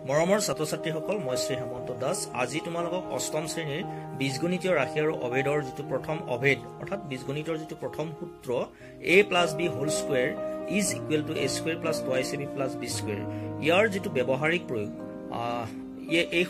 মৰমৰ ছাত্ৰ-ছাত্ৰীসকল, মই শ্ৰী হেমন্ত দাস। আজি তোমালোকক অষ্টম শ্ৰেণীৰ বীজগণিতীয় ৰাশি আৰু অভেদৰ যিটো প্ৰথম অভেদ অৰ্থাৎ বীজগণিতৰ যিটো প্ৰথম সূত্ৰ a + b whole square is equal to a square plus twice ab plus b square, ইয়াৰ যিটো ব্যৱহাৰিক প্ৰয়োগ এই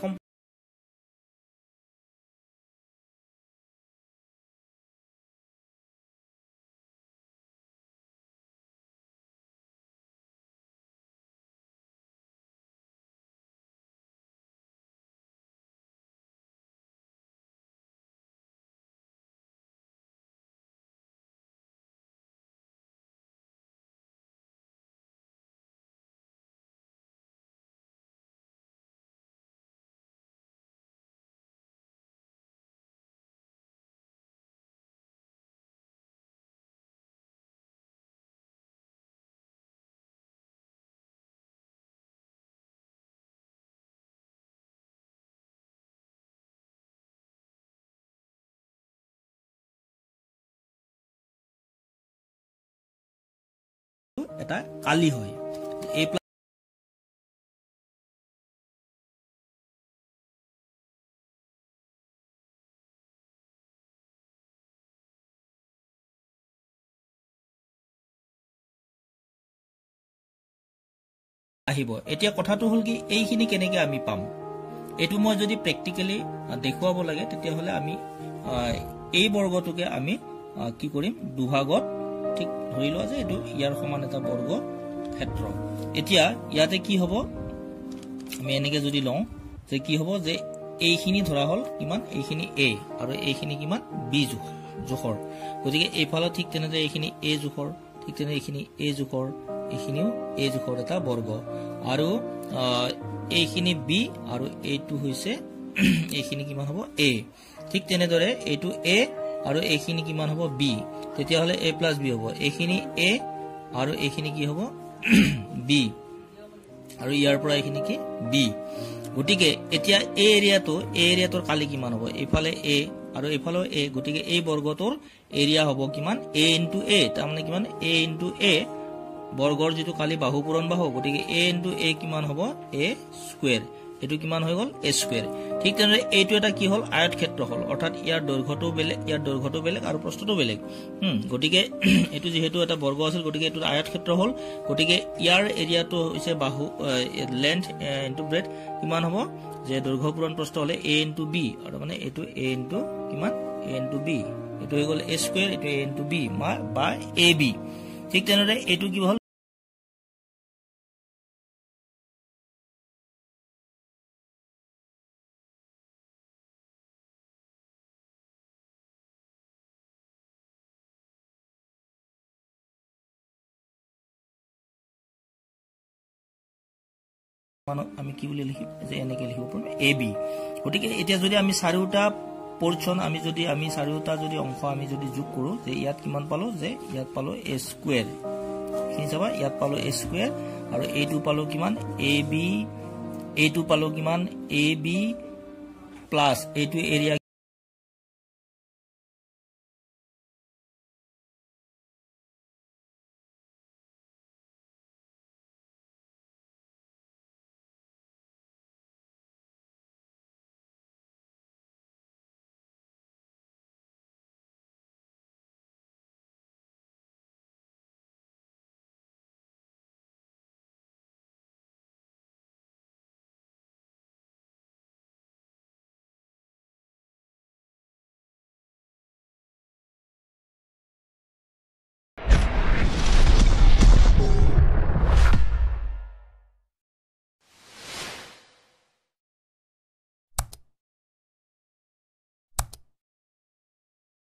এটা কালি হয়। এই আহিব। এতিয়া কথাটো হল কি এইখিনি কেনেকৈ আমি পাম, এইটো মই যদি প্ৰেক্টিকেলি দেখুৱাব লাগে তেতিয়াহলে আমি এই বৰ্গটোকে আমি কি কৰিম, দুভাগত ঠিক ধৰি লোৱা যে এইটো ইয়াৰ সমান এটা বৰ্গ ক্ষেত্ৰ। এতিয়া ইয়াতে কি হ'ব, আমি এনেকে যদি লওঁ যে কি হ'ব যে এইখিনি ধৰা হল কিমান, এইখিনি a আৰু এইখিনি কিমান b জোখৰ। গতিকে এইফালে ঠিক তেনেদৰে এইখিনি a জোখৰ, ঠিক তেনে এইখিনি a জোখৰ, এইখিনিও a জোখৰ এটা বৰ্গ, আৰু এইখিনি b আৰু এইটো হৈছে এইখিনি কিমান হ'ব a। ঠিক তেনেদৰে এইটো a আৰু এইখিনি কিমান হ'ব b, তেতিয়াহলে a + b হ'ব। এইখিনি a আৰু এইখিনি কি হ'ব b, আৰু ইয়াৰ পৰা এইখিনি কি b। গতিকে এতিয়া এই এৰিয়াটোৰ কালি কিমান হ'ব, এইফালে a আৰু এইফালেও a, গতিকে এই বৰ্গটোৰ এৰিয়া হ'ব কিমান a × a, তাৰমানে কিমান a × a, বৰ্গৰ যিটো কালি বাহু পূৰণ বাহু, গতিকে a × a কিমান হ'ব a স্কয়াৰ, এইটো কিমান হৈ গ'ল a স্কয়াৰ। ঠিক তেনেদৰে এইটো এটা কি হ'ল আয়ত ক্ষেত্ৰ হ'ল, অৰ্থাৎ ইয়াৰ দৈৰ্ঘ্যটো বেলেগ, ইয়াৰ দৈৰ্ঘ্যটো বেলেগ আৰু প্ৰস্থটো বেলেগ। গতিকে এইটো যিহেতু এটা বৰ্গ আছিল, গতিকে এইটো আয়ত ক্ষেত্ৰ হ'ল। গতিকে ইয়াৰ এৰিয়াটো হৈছে বাহু লেন্থ ইনটু ব্ৰেডথ কিমান হ'ব, যে দৈৰ্ঘ্য পূৰণ প্ৰস্থ হ'লে a × b, আৰু মানে এইটো a × কিমান a × b, এইটো হৈ গ'ল a স্কয়াৰ, এইটো a × b বা ab। ঠিক তেনেদৰে এইটো কি হ'ল আমি কি বুলি লিখিম, যে এনেকে লিখিব পাৰিম ab। গতিকে এতিয়া যদি আমি চাৰিওটা পৰ্চন আমি চাৰিওটা যদি অংশ আমি যদি যোগ কৰো, যে ইয়াত কিমান পালো, যে ইয়াত পালো a স্কয়াৰ, এইখিনি চাবা ইয়াত পালো a স্কয়াৰ, আৰু এইটো পালো কিমান ab, এইটো পালো কিমান ab প্লাছ এইটো এৰিয়া